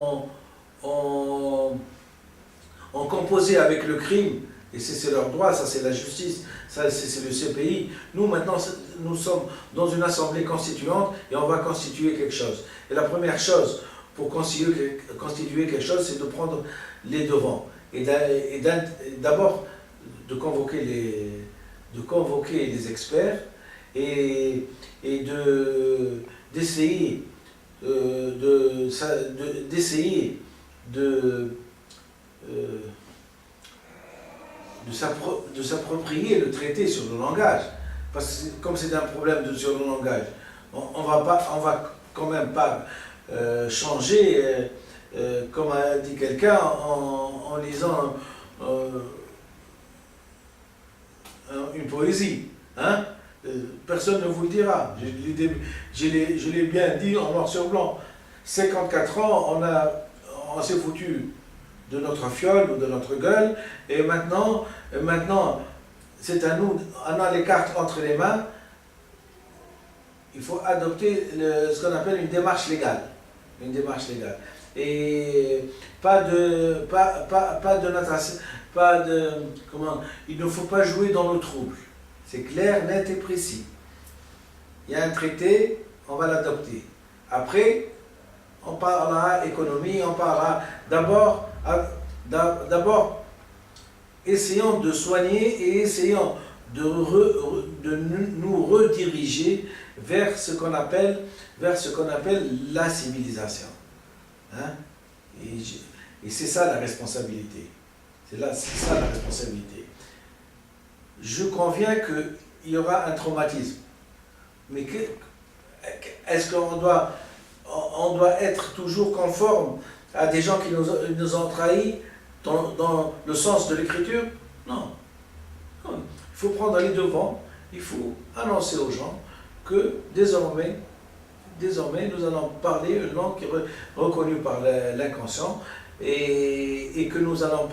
ont, ont, ont composé avec le crime, et c'est leur droit, ça c'est la justice, ça c'est le CPI. Nous maintenant, nous sommes dans une assemblée constituante et on va constituer quelque chose. Et la première chose pour constituer quelque chose, c'est de prendre les devants. Et d'abord de convoquer les experts et d'essayer de s'approprier le traité sur le langage. Parce que comme c'est un problème sur le langage, on va quand même pas changer, comme a dit quelqu'un, en lisant une poésie. Hein? Personne ne vous le dira. Je l'ai bien dit en noir sur blanc. 54 ans, on s'est foutu de notre fiole ou de notre gueule, et maintenant c'est à nous, on a les cartes entre les mains, il faut adopter ce qu'on appelle une démarche légale. Une démarche légale. Et il ne faut pas jouer dans le trouble. C'est clair, net et précis. Il y a un traité, on va l'adopter. Après, on parlera économie, on parlera d'abord, essayons de soigner et essayons de nous rediriger vers ce qu'on appelle la civilisation. Hein? Et c'est ça la responsabilité. C'est ça la responsabilité. Je conviens qu'il y aura un traumatisme. Mais est-ce qu'on doit être toujours conforme à des gens qui nous ont trahis dans le sens de l'écriture? Non. Il faut prendre les devants, il faut annoncer aux gens que désormais nous allons parler une langue qui est reconnue par l'inconscient et que nous allons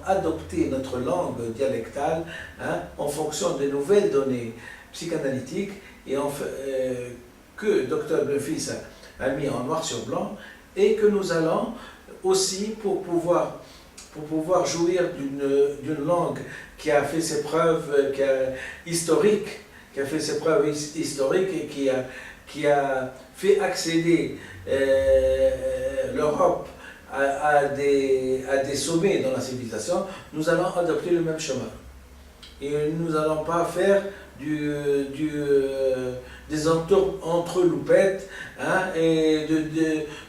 adopter notre langue dialectale en fonction des nouvelles données psychanalytiques et que Dr Bluefils a mis en noir sur blanc, et que nous allons aussi, pour pouvoir jouir d'une langue qui a fait ses preuves historiques et qui a fait accéder l'Europe à des sommets dans la civilisation, nous allons adopter le même chemin. Et nous n'allons pas faire des entreloupettes et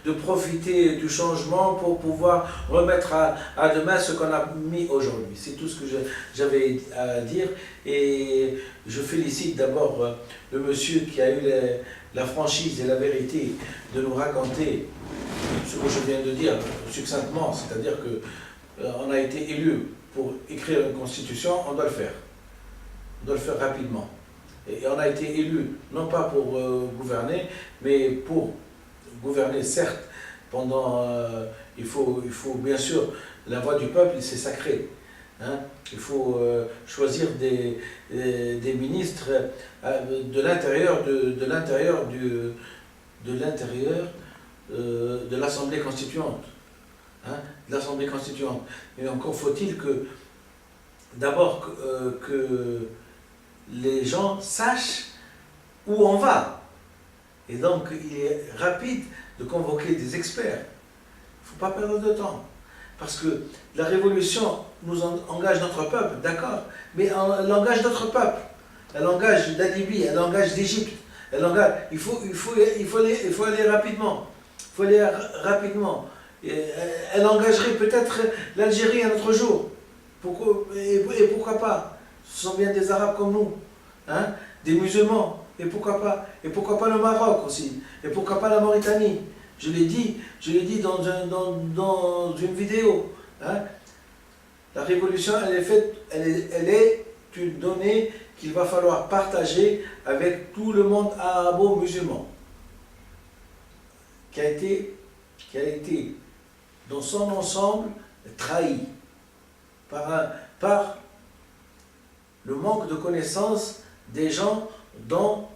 de profiter du changement pour pouvoir remettre à demain ce qu'on a mis aujourd'hui. C'est tout ce que j'avais à dire, et je félicite d'abord le monsieur qui a eu la franchise et la vérité de nous raconter ce que je viens de dire succinctement, c'est-à-dire qu'on a été élu pour écrire une constitution, on doit le faire. On doit le faire rapidement. Et on a été élu, non pas pour gouverner, mais pour gouverner, certes, il faut bien sûr, la voix du peuple, c'est sacré. Hein? Il faut choisir des ministres de l'intérieur de l'Assemblée constituante. Hein? De l'Assemblée constituante. Et encore faut-il que, d'abord, que les gens sachent où on va. Et donc, il est rapide de convoquer des experts. Il ne faut pas perdre de temps. Parce que la révolution nous engage notre peuple, d'accord, mais elle engage notre peuple. Elle engage d'Alibi, elle engage d'Égypte. Il faut aller rapidement. Il faut aller rapidement. Elle engagerait peut-être l'Algérie un autre jour. Et pourquoi pas? Ce sont bien des Arabes comme nous, hein, des musulmans, et pourquoi pas? Et pourquoi pas le Maroc aussi? Et pourquoi pas la Mauritanie? Je l'ai dit dans une vidéo. Hein. La révolution, elle est une donnée qu'il va falloir partager avec tout le monde arabo-musulman, qui a été dans son ensemble trahi par le manque de connaissance des gens dans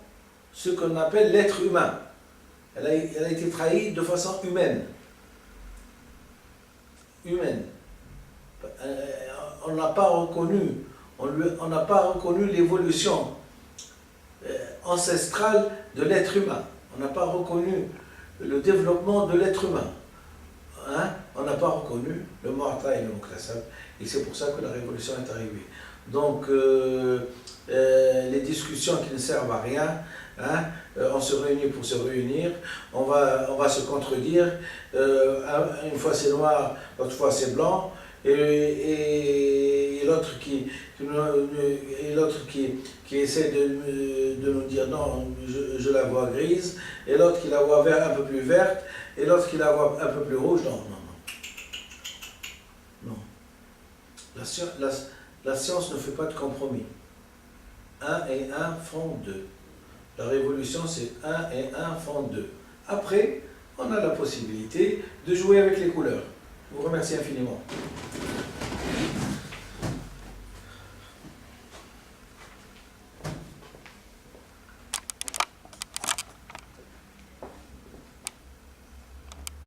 ce qu'on appelle l'être humain. elle a été trahie de façon humaine. On n'a pas reconnu, on n'a pas reconnu l'évolution ancestrale de l'être humain. On n'a pas reconnu le développement de l'être humain. Hein? On n'a pas reconnu le Mu'ta et le Muktasab. Et c'est pour ça que la révolution est arrivée. Donc, les discussions qui ne servent à rien, hein, on se réunit pour se réunir, on va se contredire, une fois c'est noir, l'autre fois c'est blanc, et l'autre qui essaie de nous dire non, je la vois grise, et l'autre qui la voit un peu plus verte, et l'autre qui la voit un peu plus rouge. Non. La science ne fait pas de compromis. 1 et 1 font 2. La révolution, c'est 1 et 1 font 2. Après, on a la possibilité de jouer avec les couleurs. Je vous remercie infiniment.